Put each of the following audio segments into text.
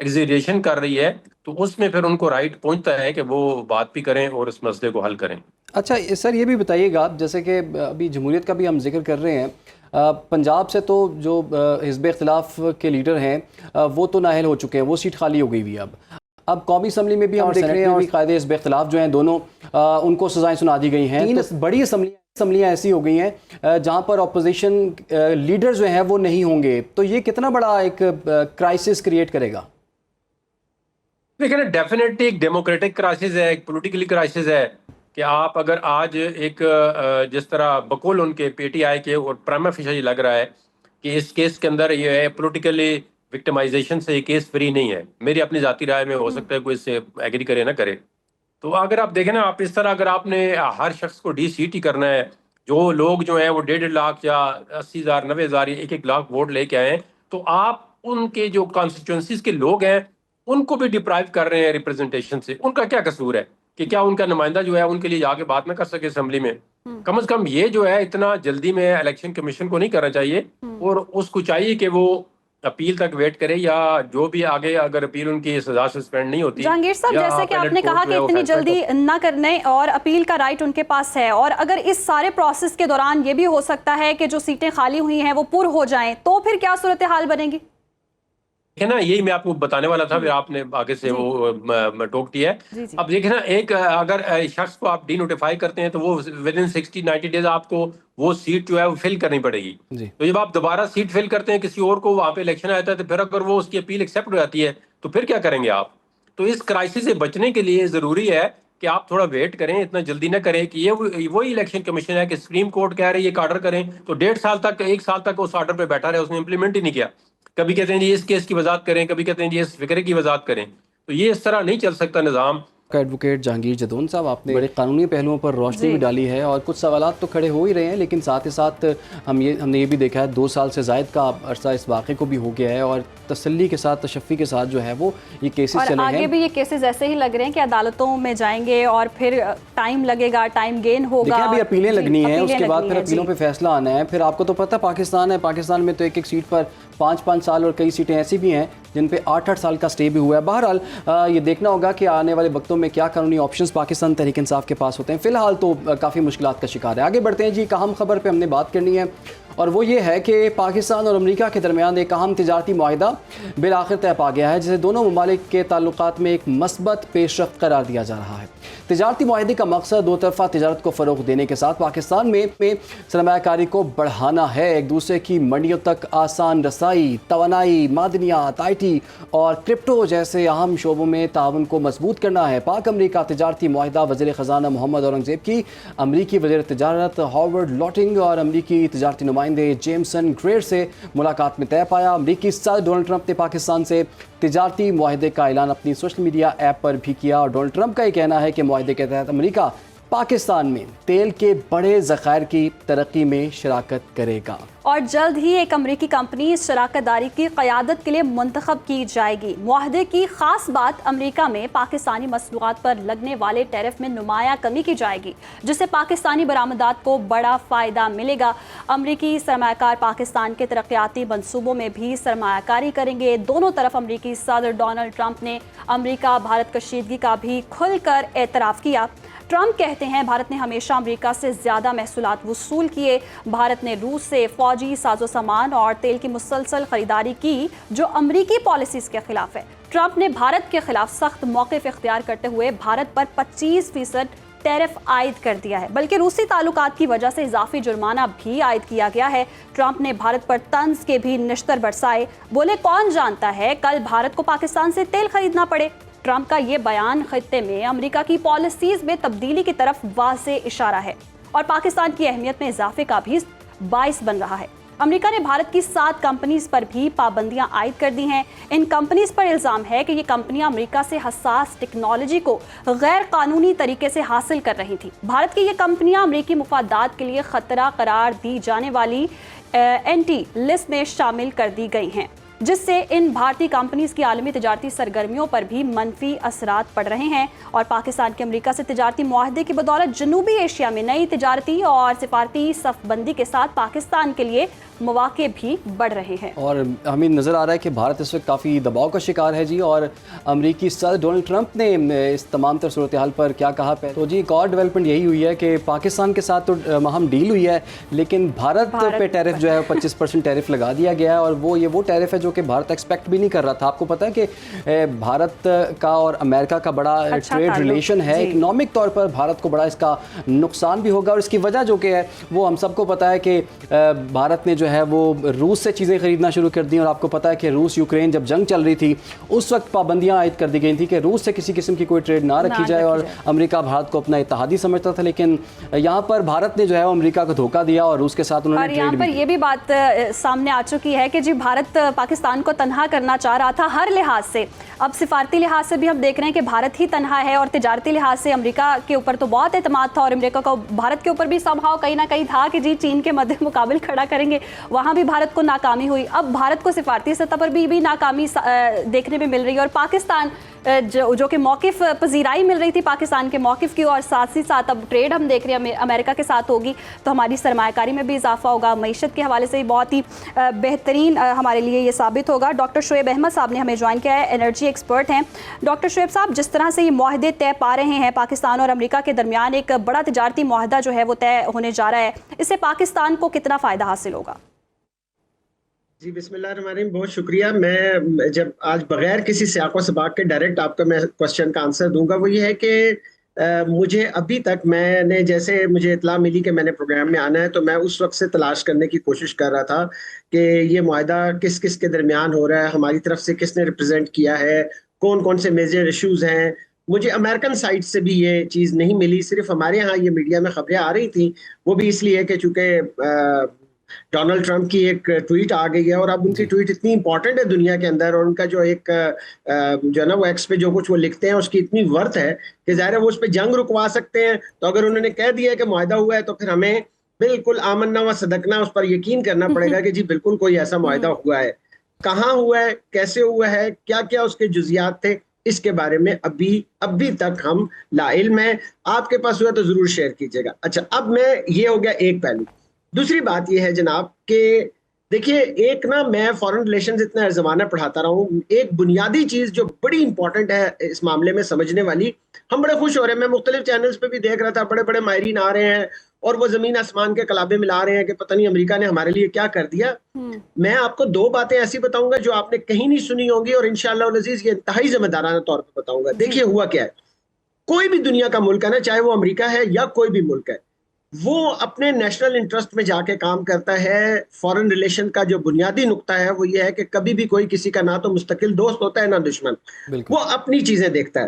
Exaggeration کر رہی ہے تو اس میں پھر ان کو رائٹ پہنچتا ہے کہ وہ بات بھی کریں اور اس مسئلے کو حل کریں. اچھا سر یہ بھی بتائیے گا جیسے کہ ابھی جمہوریت کا بھی ہم ذکر کر رہے ہیں، پنجاب سے تو جو حزب اختلاف کے لیڈر ہیں وہ تو نااہل ہو چکے ہیں، وہ سیٹ خالی ہو گئی ہوئی ہے. اب قومی اسمبلی میں بھی ہم دیکھ رہے ہیں اور قائد حزب اختلاف جو ہیں دونوں ان کو سزائیں سنا دی گئی ہیں. 3 بڑی اسمبلیاں ایسی ہو گئی ہیں جہاں پر اپوزیشن لیڈر جو ہیں وہ نہیں ہوں گے، تو یہ کتنا بڑا ایک کرائسس کریٹ کرے گا؟ دیکھیں نا، ڈیفینیٹلی ایک ڈیموکریٹک کرائسس ہے، ایک پولیٹیکلی کرائسس ہے کہ آپ اگر آج ایک جس طرح بقول ان کے پی ٹی آئی کے اور پرائما فیشلی لگ رہا ہے کہ اس کیس کے اندر یہ ہے پولیٹیکلی وکٹمائزیشن سے یہ کیس فری نہیں ہے. میری اپنی ذاتی رائے میں ہو سکتا ہے کوئی اس سے ایگری کرے نہ کرے. تو اگر آپ دیکھیں نا، آپ اس طرح اگر آپ نے ہر شخص کو ڈی سیٹ ہی کرنا ہے، جو لوگ جو ہیں وہ 1.5 لاکھ یا 80,000 90,000 1 لاکھ ووٹ لے کے آئے ہیں، تو آپ ان کے جو کانسٹیٹوئنسیز کے لوگ ہیں ان کو بھی ڈپرائیو کر رہے ہیں ریپرزنٹیشن سے. ان کا کیا قصور ہے کہ کیا ان کا نمائندہ جو ہے ان کے لیے جا کے بات نہ کر سکے اسمبلی میں؟ کم از کم یہ جو ہے اتنا جلدی میں الیکشن کمیشن کو نہیں کرنا چاہیے، اور اس کو چاہیے کہ وہ اپیل تک ویٹ کرے، یا جو بھی آگے اگر اپیل ان کی سزا سسپینڈ نہیں ہوتی. جہانگیر صاحب، جیسے کہ آپ نے کہا کہ اتنی جلدی نہ کرنے اور اپیل کا رائٹ ان کے پاس ہے، اور اگر اس سارے پروسیس کے دوران یہ بھی ہو سکتا ہے کہ جو سیٹیں خالی ہوئی ہیں وہ پر ہو جائیں، تو پھر کیا صورتحال بنے گی؟ ہے نا، یہی میں آپ کو بتانے والا تھا، پھر آپ نے آگے سے وہ ٹوک دیا ہے. اب دیکھیں نا، ایک اگر شخص کو آپ ڈی نوٹیفائی کرتے ہیں تو وہ ود ان 60-90 ڈیز آپ کو وہ سیٹ جو ہے وہ فل کرنی پڑے گی. تو جب آپ دوبارہ سیٹ فل کرتے ہیں کسی اور کو، وہاں پہ الیکشن آتا ہے، تو پھر اگر وہ اس کی اپیل ایکسیپٹ ہو جاتی ہے تو پھر کیا کریں گے آپ؟ تو اس کرائسس سے بچنے کے لیے ضروری ہے کہ آپ تھوڑا ویٹ کریں، اتنا جلدی نہ کریں کہ یہ وہی الیکشن کمیشن ہے کہ سپریم کورٹ کہہ رہی ہے ایک آرڈر کریں تو 1.5 سال تک 1 سال تک اس آرڈر پہ بیٹھا رہے، اس نے امپلیمنٹ ہی نہیں کیا. کبھی کہتے ہیں جی اس کیس کی وضاحت کریں، کبھی کہتے ہیں جی اس فکرے کی وضاحت کریں. تو یہ اس طرح نہیں چل سکتا نظام. ایڈوکیٹ جہانگیر جدون صاحب، آپ نے بڑے قانونی پہلوؤں پر روشنی بھی ڈالی ہے، اور کچھ سوالات تو کھڑے ہو ہی رہے ہیں، لیکن ساتھ ہی ساتھ ہم نے یہ بھی دیکھا ہے 2 سال سے زائد کا عرصہ اس واقعے کو بھی ہو گیا ہے، اور تسلی کے ساتھ، تشفی کے ساتھ جو ہے وہ یہ کیسز چلے ہیں. اور آگے بھی یہ کیسز ایسے ہی لگ رہے ہیں کہ عدالتوں میں جائیں گے اور پھر ٹائم لگے گا، ٹائم گین ہوگا. دیکھیں ابھی اپیلیں لگنی ہیں، اس کے بعد پھر اپیلوں پہ فیصلہ آنا ہے. پھر آپ کو تو پتہ پاکستان ہے، پاکستان میں تو ایک سیٹ پر 5 سال، اور کئی سیٹیں ایسی بھی ہیں جن پہ 8 سال کا سٹے بھی ہوا ہے. بہرحال یہ دیکھنا ہوگا کہ آنے والے وقتوں میں کیا قانونی آپشنز پاکستان تحریک انصاف کے پاس ہوتے ہیں. فی الحال تو کافی مشکلات کا شکار ہے. آگے بڑھتے ہیں جی، ایک اہم خبر پہ ہم نے بات کرنی ہے، اور وہ یہ ہے کہ پاکستان اور امریکہ کے درمیان ایک اہم تجارتی معاہدہ بالآخر طے پا گیا ہے، جسے دونوں ممالک کے تعلقات میں ایک مثبت پیش رفت قرار دیا جا رہا ہے. تجارتی معاہدے کا مقصد 2 طرفہ تجارت کو فروغ دینے کے ساتھ پاکستان میں سرمایہ کاری کو بڑھانا ہے، ایک دوسرے کی منڈیوں تک آسان رسائی، توانائی، معدنیات، IT اور کرپٹو جیسے اہم شعبوں میں تعاون کو مضبوط کرنا ہے. پاک امریکہ تجارتی معاہدہ وزیر خزانہ محمد اورنگزیب کی امریکی وزیر تجارت ہاورڈ لاٹنگ اور امریکی تجارتی نمائندے جیمسن گریئر سے ملاقات میں طے پایا. امریکی صدر ڈونلڈ ٹرمپ نے پاکستان سے تجارتی معاہدے کا اعلان اپنی سوشل میڈیا ایپ پر بھی کیا، اور ڈونلڈ ٹرمپ کا یہ کہنا ہے کہ معاہدے کے تحت امریکہ پاکستان میں تیل کے بڑے ذخائر کی ترقی میں شراکت کرے گا، اور جلد ہی ایک امریکی کمپنی اس شراکت داری کی قیادت کے لیے منتخب کی جائے گی. معاہدے کی خاص بات امریکہ میں پاکستانی مصنوعات پر لگنے والے ٹیرف میں نمایاں کمی کی جائے گی، جس سے پاکستانی برآمدات کو بڑا فائدہ ملے گا. امریکی سرمایہ کار پاکستان کے ترقیاتی منصوبوں میں بھی سرمایہ کاری کریں گے. دونوں طرف امریکی صدر ڈونلڈ ٹرمپ نے امریکہ بھارت کشیدگی کا بھی کھل کر اعتراف کیا. ٹرمپ کہتے ہیں بھارت نے ہمیشہ امریکہ سے زیادہ محصولات وصول کیے. بھارت نے روس سے فوجی ساز و سامان اور تیل کی مسلسل خریداری کی جو امریکی پالیسیز کے خلاف ہے. ٹرمپ نے بھارت کے خلاف سخت موقف اختیار کرتے ہوئے بھارت پر 25% ٹیرف عائد کر دیا ہے، بلکہ روسی تعلقات کی وجہ سے اضافی جرمانہ بھی عائد کیا گیا ہے. ٹرمپ نے بھارت پر طنز کے بھی نشتر برسائے. بولے کون جانتا ہے کل بھارت کو پاکستان سے تیل خریدنا پڑے. ٹرمپ کا یہ بیان خطے میں امریکہ کی پالیسیز میں تبدیلی کی طرف واضح اشارہ ہے اور پاکستان کی اہمیت میں اضافے کا بھی باعث بن رہا ہے. امریکہ نے بھارت کی 7 کمپنیز پر بھی پابندیاں عائد کر دی ہیں. ان کمپنیز پر الزام ہے کہ یہ کمپنیاں امریکہ سے حساس ٹیکنالوجی کو غیر قانونی طریقے سے حاصل کر رہی تھیں. بھارت کی یہ کمپنیاں امریکی مفادات کے لیے خطرہ قرار دی جانے والی اینٹی لسٹ میں شامل کر دی گئی ہیں. جس سے ان بھارتی کمپنیز کی عالمی تجارتی سرگرمیوں پر بھی منفی اثرات پڑ رہے ہیں اور پاکستان کے امریکہ سے تجارتی معاہدے کی بدولت جنوبی ایشیا میں نئی تجارتی اور سفارتی صف بندی کے ساتھ پاکستان کے لیے مواقع بھی بڑھ رہے ہیں. اور ہمیں نظر آ رہا ہے کہ بھارت اس وقت کافی دباؤ کا شکار ہے جی، اور امریکی صدر ڈونلڈ ٹرمپ نے اس تمام تر صورتحال پر کیا کہا پہ تو جی ایک اور ڈیولپمنٹ یہی ہوئی ہے کہ پاکستان کے ساتھ تو مہم ڈیل ہوئی ہے، لیکن بھارت پہ ٹیرف جو ہے 25% ٹیرف لگا دیا گیا ہے، اور وہ ٹیرف ہے جو کہ بھارت ایکسپیکٹ بھی نہیں کر رہا تھا. آپ کو پتہ ہے کہ بھارت کا اور امریکہ کا بڑا ٹریڈ ریلیشن ہے، اکنامک طور پر بھارت کو بڑا اس کا نقصان بھی ہوگا، اور اس کی وجہ جو کہ ہے وہ ہم سب کو پتہ ہے کہ بھارت نے جو ہے وہ روس سے چیزیں خریدنا شروع کر دیں، اور آپ کو پتہ ہے کہ روس یوکرین جب جنگ چل رہی تھی اس وقت پابندیاں عائد کر دی گئی تھیں کہ روس سے کسی قسم کی کوئی ٹریڈ نہ رکھی جائے، اور امریکہ بھارت کو اپنا اتحادی سمجھتا تھا، لیکن یہاں پر بھارت نے جو ہے امریکہ کو دھوکہ دیا اور روس کے ساتھ انہوں نے اور یہاں پر یہ بھی بات سامنے آ چکی ہے کہ جی بھارت پاکستان کو تنہا کرنا چاہ رہا تھا ہر لحاظ سے. اب سفارتی لحاظ سے بھی ہم دیکھ رہے ہیں کہ بھارت ہی تنہا ہے، اور تجارتی لحاظ سے امریکہ کے اوپر تو بہت اعتماد تھا، اور امریکہ کو بھارت کے اوپر بھی سمہاؤ کہیں نہ کہیں تھا کہ جی چین کے مد مقابل کھڑا کریں گے، وہاں بھی بھارت کو ناکامی ہوئی. اب بھارت کو سفارتی سطح پر بھی ناکامی دیکھنے میں مل رہی ہے، اور پاکستان جو کہ موقف پذیرائی مل رہی تھی پاکستان کے موقف کی، اور ساتھ ہی ساتھ اب ٹریڈ ہم دیکھ رہے ہیں امریکہ کے ساتھ ہوگی تو ہماری سرمایہ کاری میں بھی اضافہ ہوگا، معیشت کے حوالے سے بھی بہت ہی بہترین ہمارے لیے یہ ثابت ہوگا. ڈاکٹر شعیب احمد صاحب نے ہمیں جوائن کیا ہے، انرجی ایکسپرٹ ہیں. ڈاکٹر شعیب صاحب، جس طرح سے یہ معاہدے طے پا رہے ہیں پاکستان اور امریکہ کے درمیان ایک بڑا تجارتی معاہدہ جو ہے وہ طے ہونے جا رہا ہے، اس سے پاکستان کو کتنا فائدہ حاصل ہوگا؟ جی بسم اللہ الرحمن الرحیم، بہت شکریہ. میں جب آج بغیر کسی سیاق و سباق کے ڈائریکٹ آپ کا میں کوشچن کا آنسر دوں گا، وہ یہ ہے کہ مجھے ابھی تک میں نے جیسے مجھے اطلاع ملی کہ میں نے پروگرام میں آنا ہے تو میں اس وقت سے تلاش کرنے کی کوشش کر رہا تھا کہ یہ معاہدہ کس کس کے درمیان ہو رہا ہے، ہماری طرف سے کس نے ریپرزینٹ کیا ہے، کون کون سے میجر ایشوز ہیں. مجھے امریکن سائٹ سے بھی یہ چیز نہیں ملی، صرف ہمارے ہاں یہ میڈیا میں خبریں آ رہی تھیں، وہ بھی اس لیے کہ چونکہ ڈونلڈ ٹرمپ کی ایک ٹویٹ آ گئی ہے، اور اب ان کی ٹویٹ اتنی امپورٹنٹ ہے دنیا کے اندر، اور ان کا جو ایک جو ہے نا وہ ایکس پہ جو کچھ وہ لکھتے ہیں اس کی اتنی ورتھ ہے کہ ظاہر ہے وہ اس پہ جنگ رکوا سکتے ہیں. تو اگر انہوں نے کہہ دیا ہے کہ معاہدہ ہوا ہے تو پھر ہمیں بالکل آمنا و صدقنا اس پر یقین کرنا پڑے گا کہ جی بالکل کوئی ایسا معاہدہ ہوا ہے. کہاں ہوا ہے، کیسے ہوا ہے، کیا کیا اس کے جزیات تھے، اس کے بارے میں ابھی تک ہم لا علم ہیں. آپ کے پاس ہوا تو ضرور شیئر کیجیے گا. اچھا، اب میں یہ ہو گیا ایک پہلو. دوسری بات یہ ہے جناب کہ دیکھیے، ایک نا میں فارن ریلیشنز اتنا زمانہ پڑھاتا رہا ہوں، ایک بنیادی چیز جو بڑی امپورٹنٹ ہے اس معاملے میں سمجھنے والی، ہم بڑے خوش ہو رہے ہیں، میں مختلف چینلز پہ بھی دیکھ رہا تھا، بڑے بڑے ماہرین آ رہے ہیں اور وہ زمین آسمان کے کلابے ملا رہے ہیں کہ پتہ نہیں امریکہ نے ہمارے لیے کیا کر دیا. میں آپ کو دو باتیں ایسی بتاؤں گا جو آپ نے کہیں نہیں سنی ہوں گی، اور انشاءاللہ العزیز یہ انتہائی ذمہ دارانہ طور پر بتاؤں گا. دیکھیے ہوا کیا ہے، کوئی بھی دنیا کا ملک ہے نا، چاہے وہ امریکہ ہے یا کوئی بھی ملک ہے، وہ اپنے نیشنل انٹرسٹ میں جا کے کام کرتا ہے. فارن ریلیشن کا جو بنیادی نقطہ ہے وہ یہ ہے کہ کبھی بھی کوئی کسی کا نہ تو مستقل دوست ہوتا ہے نہ دشمن، وہ اپنی چیزیں دیکھتا ہے.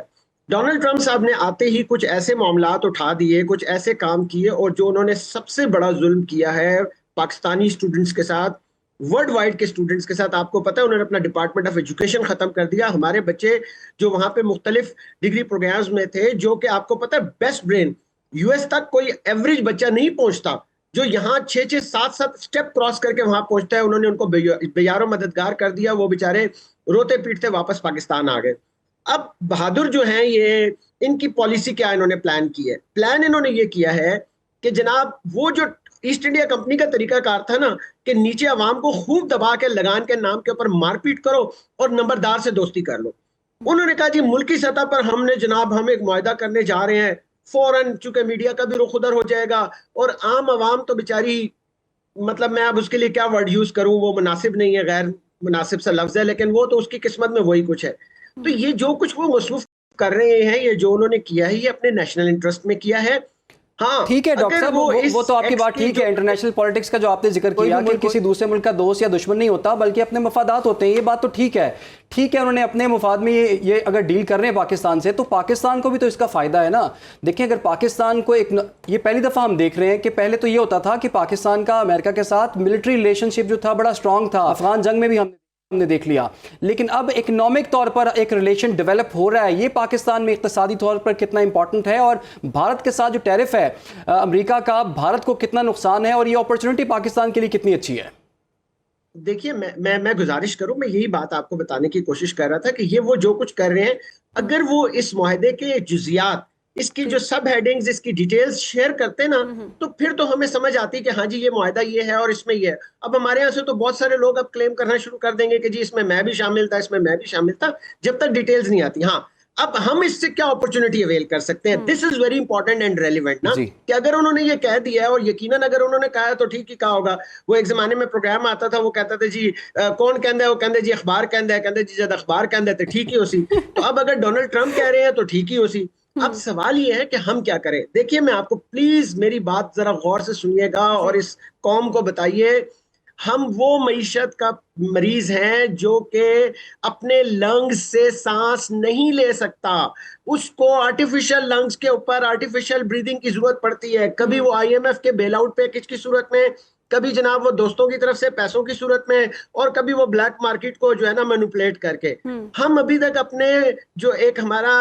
ڈونلڈ ٹرمپ صاحب نے آتے ہی کچھ ایسے معاملات اٹھا دیے، کچھ ایسے کام کیے، اور جو انہوں نے سب سے بڑا ظلم کیا ہے پاکستانی اسٹوڈنٹس کے ساتھ، ورلڈ وائڈ کے اسٹوڈنٹس کے ساتھ. آپ کو پتہ ہے انہوں نے اپنا ڈپارٹمنٹ آف ایجوکیشن ختم کر دیا. ہمارے بچے جو وہاں پہ مختلف ڈگری پروگرامز میں تھے، جو کہ آپ کو پتہ ہے بیسٹ برین یو ایس تک کوئی ایوریج بچہ نہیں پہنچتا، جو یہاں 6-7 سٹیپ کراس کر کے وہاں پہنچتا ہے، انہوں نے ان کو بیار و مددگار کر دیا. وہ بیچارے روتے پیٹتے واپس پاکستان آ گئے. اب بہادر جو ہیں، یہ ان کی پالیسی کیا انہوں نے پلان کی ہے؟ پلان انہوں نے یہ کیا ہے کہ جناب وہ جو ایسٹ انڈیا کمپنی کا طریقہ کار تھا نا کہ نیچے عوام کو خوب دبا کے لگان کے نام کے اوپر مار پیٹ کرو اور نمبردار سے دوستی کر لو. انہوں نے کہا جی ملکی سطح پر ہم ایک معاہدہ کرنے جا رہے ہیں. فوراً چونکہ میڈیا کا بھی رخ ادھر ہو جائے گا، اور عام عوام تو بیچاری، مطلب میں اب اس کے لیے کیا ورڈ یوز کروں، وہ مناسب نہیں ہے، غیر مناسب سا لفظ ہے، لیکن وہ تو اس کی قسمت میں وہی کچھ ہے. تو یہ جو کچھ وہ مصروف کر رہے ہیں، یہ جو انہوں نے کیا ہے، یہ اپنے نیشنل انٹرسٹ میں کیا ہے. ہاں ٹھیک ہے ڈاکٹر صاحب، وہ تو آپ کی بات ٹھیک ہے. انٹرنیشنل پالیٹکس کا جو آپ نے ذکر کیا کہ کسی دوسرے ملک کا دوست یا دشمن نہیں ہوتا بلکہ اپنے مفادات ہوتے ہیں، یہ بات تو ٹھیک ہے. انہوں نے اپنے مفاد میں یہ اگر ڈیل کر رہے ہیں پاکستان سے، تو پاکستان کو بھی تو اس کا فائدہ ہے نا. دیکھیں، اگر پاکستان کو یہ پہلی دفعہ ہم دیکھ رہے ہیں کہ پہلے تو یہ ہوتا تھا کہ پاکستان کا امریکہ کے ساتھ ملٹری ریلیشن شپ جو تھا بڑا اسٹرانگ تھا، افغان جنگ میں بھی ہم نے دیکھ لیا، لیکن اب اکنامک طور پر ایک ریلیشن ڈیولپ ہو رہا ہے. یہ پاکستان میں اقتصادی طور پر کتنا امپورٹنٹ ہے، اور بھارت کے ساتھ جو ٹیرف ہے امریکہ کا، بھارت کو کتنا نقصان ہے، اور یہ اپرچونٹی پاکستان کے لیے کتنی اچھی ہے؟ دیکھیے میں گزارش کروں، میں یہی بات آپ کو بتانے کی کوشش کر رہا تھا کہ یہ وہ جو کچھ کر رہے ہیں، اگر وہ اس معاہدے کے جزیات، اس کی جو سب ہیڈنگز، اس کی ڈیٹیلز شیئر کرتے نا، تو پھر تو ہمیں سمجھ آتی کہ ہاں جی یہ معاہدہ یہ ہے اور اس میں یہ ہے. اب ہمارے یہاں سے تو بہت سارے لوگ اب کلیم کرنا شروع کر دیں گے کہ جی اس میں بھی شامل تھا، اس میں بھی شامل تھا، جب تک ڈیٹیلز نہیں آتی. ہاں، اب ہم اس سے کیا اپرچونٹی اویل کر سکتے ہیں؟ This is very important and relevant نا، جی کہ اگر انہوں نے یہ کہہ دیا ہے، اور یقیناً اگر انہوں نے کہا ہے تو ٹھیک ہی کہا ہوگا. وہ ایک زمانے میں پروگرام آتا تھا، وہ کہتا تھا جی کون کہندا ہے، وہ کہندے جی اخبار کہندا ہے، کہندے جی جد اخبار کہندا ہے تو ٹھیک ہی ہو سی. تو اب اگر ڈونلڈ ٹرمپ کہہ رہے ہیں تو ٹھیک ہی ہو سی. اب سوال یہ ہے کہ ہم کیا کریں. دیکھیے میں آپ کو پلیز میری بات ذرا غور سے سنیے گا اور اس قوم کو بتائیے، ہم وہ معیشت کا مریض ہیں جو کہ اپنے لنگز سے سانس نہیں لے سکتا. اس کو آرٹیفیشل لنگز کے اوپر آرٹیفیشل بریدنگ کی ضرورت پڑتی ہے، کبھی وہ آئی ایم ایف کے بیل آؤٹ پیکج کی صورت میں، کبھی جناب وہ دوستوں کی طرف سے پیسوں کی صورت میں، اور کبھی وہ بلیک مارکیٹ کو جو ہے نا مینوپولیٹ کر کے. ہم ابھی تک اپنے جو ایک ہمارا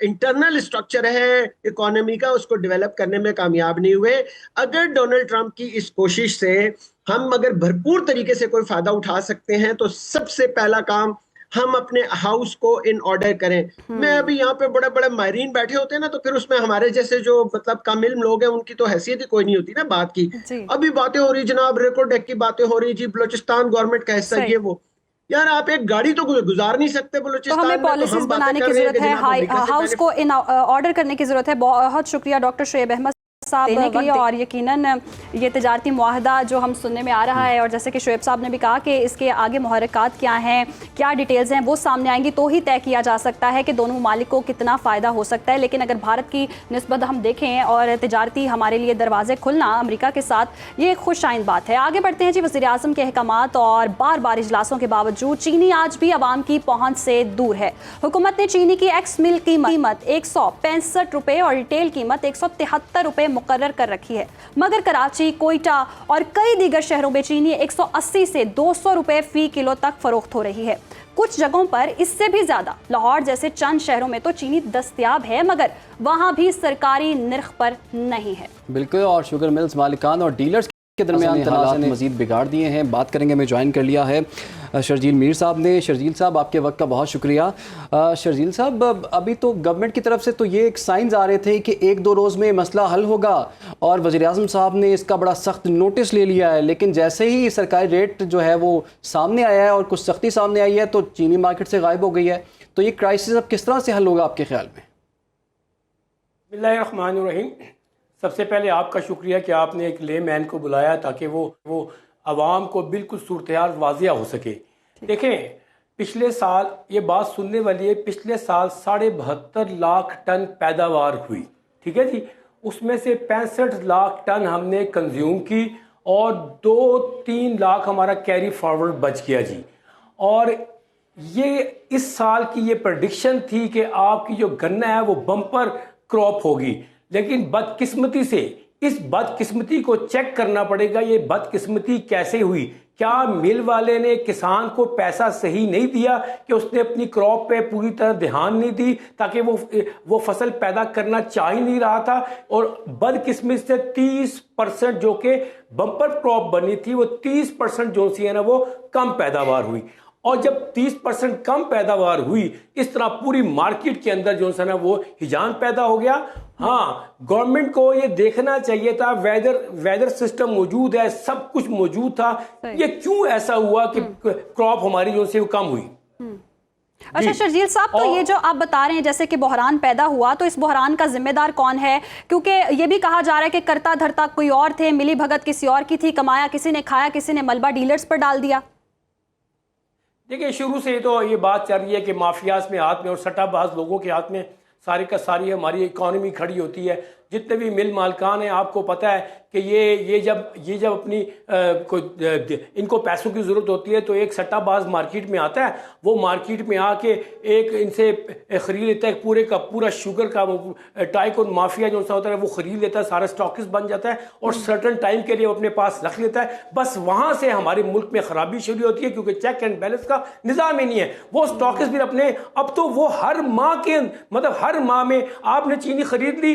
انٹرنل اسٹرکچر ہے اکانومی کا، اس کو ڈیولپ کرنے میں کامیاب نہیں ہوئے. اگر ڈونلڈ ٹرمپ کی اس کوشش سے ہم اگر بھرپور طریقے سے کوئی فائدہ اٹھا سکتے ہیں تو سب سے پہلا کام ہم اپنے ہاؤس کو ان آرڈر کریں. میں ابھی یہاں پہ بڑے بڑے ماہرین بیٹھے ہوتے ہیں نا، تو پھر اس میں ہمارے جیسے جو مطلب کم علم لوگ ہیں ان کی تو حیثیت ہی کوئی نہیں ہوتی نا بات کی. ابھی باتیں ہو رہی جناب ریکارڈ ایکٹ کی باتیں ہو رہی، جی بلوچستان گورنمنٹ کا حصہ یہ وہ. یار آپ ایک گاڑی تو گزار نہیں سکتے تو بلوچستان ہمیں میں، تو پالیسیز ہم باتیں بنانے کر کی رہے ہیں ضرورت کہ ہے، جناب امریکہ سے ہاؤس کو ان آرڈر کرنے کی ضرورت ہے. بہت شکریہ ڈاکٹر شعیب احمد صاحب دینے کے لیے. اور یقیناً یہ تجارتی معاہدہ جو ہم سننے میں آ رہا ہے، اور جیسے کہ شعیب صاحب نے بھی کہا کہ اس کے آگے محرکات کیا ہیں، کیا ڈیٹیلز ہیں، وہ سامنے آئیں گی تو ہی طے کیا جا سکتا ہے کہ دونوں ممالک کو کتنا فائدہ ہو سکتا ہے. لیکن اگر بھارت کی نسبت ہم دیکھیں اور تجارتی ہمارے لیے دروازے کھلنا امریکہ کے ساتھ، یہ ایک خوش آئند بات ہے. آگے بڑھتے ہیں جی. وزیر اعظم کے احکامات اور بار بار اجلاسوں کے باوجود چینی آج بھی عوام کی پہنچ سے دور ہے. حکومت نے چینی کی ایکس مل قیمت 165 روپے اور ریٹیل قیمت 173 روپے مقرر کر رکھی ہے، مگر کراچی، کوئٹہ اور کئی دیگر شہروں میں چینی 180 سے 200 روپے فی کلو تک فروخت ہو رہی ہے. کچھ جگہوں پر اس سے بھی زیادہ. لاہور جیسے چند شہروں میں تو چینی دستیاب ہے، مگر وہاں بھی سرکاری نرخ پر نہیں ہے. بالکل. اور شوگر ملز مالکان اور ڈیلرز کے درمیان تنازع نے مزید بگاڑ دیے ہیں. بات کریں گے. میں جوائن کر لیا ہے شرجیل میر صاحب نے. شرجیل صاحب آپ کے وقت کا بہت شکریہ. شرجیل صاحب ابھی تو گورنمنٹ کی طرف سے تو یہ ایک سائنز آ رہے تھے کہ 1-2 روز میں مسئلہ حل ہوگا، اور وزیر اعظم صاحب نے اس کا بڑا سخت نوٹس لے لیا ہے. لیکن جیسے ہی سرکاری ریٹ جو ہے وہ سامنے آیا ہے اور کچھ سختی سامنے آئی ہے تو چینی مارکیٹ سے غائب ہو گئی ہے. تو یہ کرائسس اب کس طرح سے حل ہوگا آپ کے خیال میں؟ بسم اللہ الرحمن الرحیم. سب سے پہلے آپ کا شکریہ کہ آپ نے ایک لے مین کو بلایا تاکہ وہ عوام کو بالکل صورتحال واضح ہو سکے. دیکھیں پچھلے سال یہ بات سننے والی ہے، پچھلے سال 72.5 لاکھ ٹن پیداوار ہوئی، ٹھیک ہے جی. اس میں سے 65 لاکھ ٹن ہم نے کنزیوم کی اور 2-3 لاکھ ہمارا کیری فارورڈ بچ گیا جی. اور یہ اس سال کی یہ پریڈکشن تھی کہ آپ کی جو گنا ہے وہ بمپر کراپ ہوگی. لیکن بدقسمتی سے اس بدقسمتی کو چیک کرنا پڑے گا. یہ بدقسمتی کیسے ہوئی؟ کیا مل والے نے کسان کو پیسہ صحیح نہیں دیا کہ اس نے اپنی کراپ پہ پوری طرح دھیان نہیں دی تاکہ وہ فصل پیدا کرنا چاہ ہی نہیں رہا تھا؟ اور بدقسمتی سے 30% جو کہ بمپر کراپ بنی تھی وہ 30% جو سی ہے نا وہ کم پیداوار ہوئی. اور جب 30% کم پیداوار ہوئی اس طرح پوری مارکیٹ کے اندر جو ہے نا وہ ہجان پیدا ہو گیا. ہاں گورنمنٹ کو یہ دیکھنا چاہیے تھا، ویدر سسٹم موجود ہے، سب کچھ موجود تھا، یہ کیوں ایسا ہوا کہ کراپ ہماری جو سے وہ کم ہوئی. اچھا شرجیل صاحب، تو یہ جو آپ بتا رہے ہیں جیسے کہ بحران پیدا ہوا، تو اس بحران کا ذمہ دار کون ہے؟ کیونکہ یہ بھی کہا جا رہا ہے کہ کرتا دھرتا کوئی اور تھے، ملی بھگت کسی اور کی تھی، کمایا کسی نے، کھایا کسی نے، ملبہ ڈیلرز پر ڈال دیا. دیکھیں شروع سے تو یہ بات چل رہی ہے کہ مافیاز میں ہاتھ میں اور سٹا باز لوگوں کے ہاتھ میں ساری کا ساری ہماری اکانومی کھڑی ہوتی ہے. جتنے بھی مل مالکان ہیں آپ کو پتہ ہے کہ یہ جب اپنی ان کو پیسوں کی ضرورت ہوتی ہے تو ایک سٹا باز مارکیٹ میں آتا ہے، وہ مارکیٹ میں آ کے ایک ان سے خرید لیتا ہے پورے کا پورا شوگر کا ٹائکون مافیا جو ہوتا ہے وہ خرید لیتا ہے، سارا اسٹاکس بن جاتا ہے اور سرٹن ٹائم کے لیے وہ اپنے پاس رکھ لیتا ہے. بس وہاں سے ہمارے ملک میں خرابی شروع ہوتی ہے کیونکہ چیک اینڈ بیلنس کا نظام ہی نہیں ہے. وہ اسٹاکس بھی اپنے اب تو وہ ہر ماہ میں آپ نے چینی خرید لی،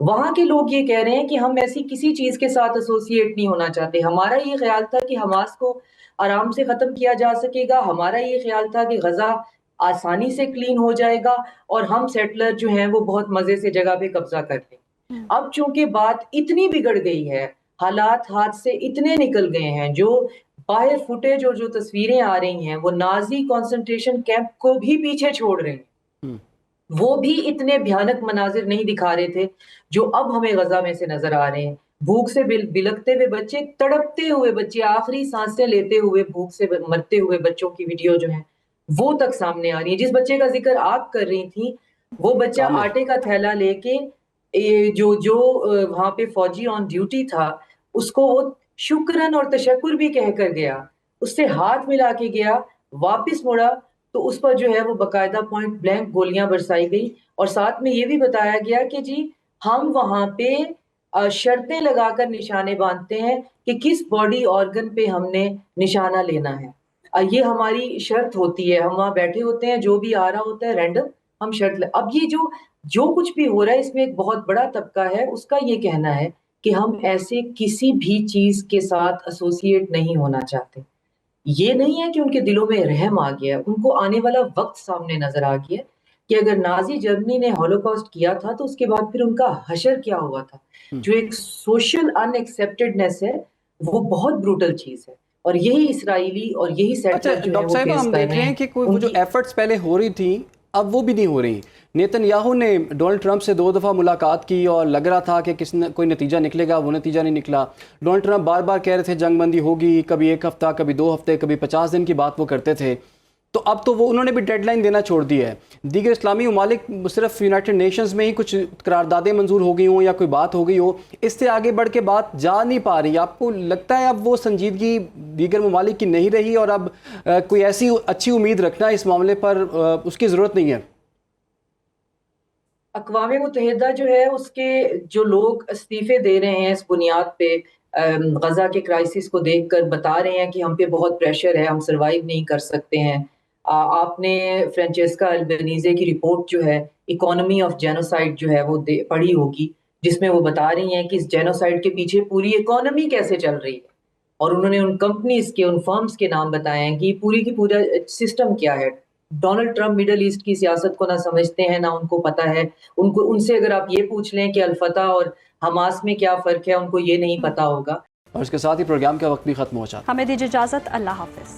وہاں کے لوگ یہ کہہ رہے ہیں کہ ہم ایسی کسی چیز کے ساتھ ایسوسیٹ نہیں ہونا چاہتے. ہمارا یہ خیال تھا کہ حماس کو آرام سے ختم کیا جا سکے گا, ہمارا یہ خیال تھا کہ غزہ آسانی سے کلین ہو جائے گا اور ہم سیٹلر جو ہیں وہ بہت مزے سے جگہ پہ قبضہ کر لیں. اب چونکہ بات اتنی بگڑ گئی ہے, حالات ہاتھ سے اتنے نکل گئے ہیں, جو باہر فوٹیج اور جو تصویریں آ رہی ہیں وہ نازی کنسنٹریشن کیمپ کو بھی پیچھے چھوڑ رہے ہیں. وہ بھی اتنے بھیانک مناظر نہیں دکھا رہے تھے جو اب ہمیں غزہ میں سے نظر آ رہے ہیں. بھوک سے بلکتے ہوئے بچے, تڑپتے ہوئے بچے, آخری سانسیں لیتے ہوئے بھوک سے مرتے ہوئے بچوں کی ویڈیو جو ہیں وہ تک سامنے آ رہی ہے. جس بچے کا ذکر آپ کر رہی تھی وہ بچہ آٹے کا تھیلا لے کے جو وہاں پہ فوجی آن ڈیوٹی تھا اس کو وہ شکرن اور تشکر بھی کہہ کر گیا, اس سے ہاتھ ملا کے گیا, واپس مڑا تو اس پر جو ہے وہ باقاعدہ پوائنٹ بلینک گولیاں برسائی گئی, اور ساتھ میں یہ بھی بتایا گیا کہ جی ہم وہاں پہ شرطیں لگا کر نشانے باندھتے ہیں کہ کس باڈی آرگن پہ ہم نے نشانہ لینا ہے. یہ ہماری شرط ہوتی ہے, ہم وہاں بیٹھے ہوتے ہیں, جو بھی آ رہا ہوتا ہے رینڈم ہم شرط اب یہ جو کچھ بھی ہو رہا ہے اس میں ایک بہت بڑا طبقہ ہے, اس کا یہ کہنا ہے کہ ہم ایسے کسی بھی چیز کے ساتھ ایسوسیٹ نہیں ہونا چاہتے. یہ نہیں ہے کہ ان کے دلوں میں رحم آ گیا, ان کو آنے والا وقت سامنے نظر آ گیا کہ اگر نازی جرمنی نے ہولوکاسٹ کیا تھا تو اس کے بعد پھر ان کا حشر کیا ہوا تھا. جو ایک سوشل ان ایکسیپٹڈنس ہے وہ بہت بروٹل چیز ہے, اور یہی اسرائیلی اور یہی اچھا سیٹلر جو ہے ڈاکٹر وہ صاحبہ, فیس ہم کر دیکھ رہے رہے ہیں ہیں. کہ وہ جو ایفرٹس پہلے ہو رہی تھیں اب وہ بھی نہیں ہو رہی. نیتن یاہو نے ڈونلڈ ٹرمپ سے 2 دفعہ ملاقات کی اور لگ رہا تھا کہ کوئی نتیجہ نکلے گا, وہ نتیجہ نہیں نکلا. ڈونلڈ ٹرمپ بار بار کہہ رہے تھے جنگ بندی ہوگی, کبھی 1 ہفتہ, کبھی 2 ہفتے, کبھی 50 دن کی بات وہ کرتے تھے. تو اب تو وہ انہوں نے بھی ڈیڈ لائن دینا چھوڑ دی ہے. دیگر اسلامی ممالک صرف یونائٹڈ نیشنز میں ہی کچھ قراردادیں منظور ہو گئی ہوں یا کوئی بات ہو گئی ہو, اس سے آگے بڑھ کے بات جا نہیں پا رہی. آپ کو لگتا ہے اب وہ سنجیدگی دیگر ممالک کی نہیں رہی اور اب کوئی ایسی اچھی امید رکھنا اس معاملے پر اس کی ضرورت نہیں ہے؟ اقوام متحدہ جو ہے اس کے جو لوگ استعفے دے رہے ہیں اس بنیاد پہ, غزہ کے کرائسس کو دیکھ کر بتا رہے ہیں کہ ہم پہ بہت پریشر ہے, ہم سروائیو نہیں کر سکتے ہیں. آپ نے فرانچیسکا البنیزے کی رپورٹ جو ہے اکانومی آف جینوسائڈ جو ہے وہ پڑھی ہوگی, جس میں وہ بتا رہی ہیں کہ اس جینوسائڈ کے پیچھے پوری اکانومی کیسے چل رہی ہے, اور انہوں نے ان کمپنیز کے, ان فرمز کے نام بتائے ہیں کہ پوری کی پورا سسٹم کیا ہے. ڈونلڈ ٹرمپ مڈل ایسٹ کی سیاست کو نہ سمجھتے ہیں, نہ ان کو پتہ ہے. ان سے اگر آپ یہ پوچھ لیں کہ الفتح اور حماس میں کیا فرق ہے, ان کو یہ نہیں پتا ہوگا. اور اس کے ساتھ ہی پروگرام کا وقت بھی ختم ہو جاتا ہے. ہمیں دیجیے اجازت, اللہ حافظ.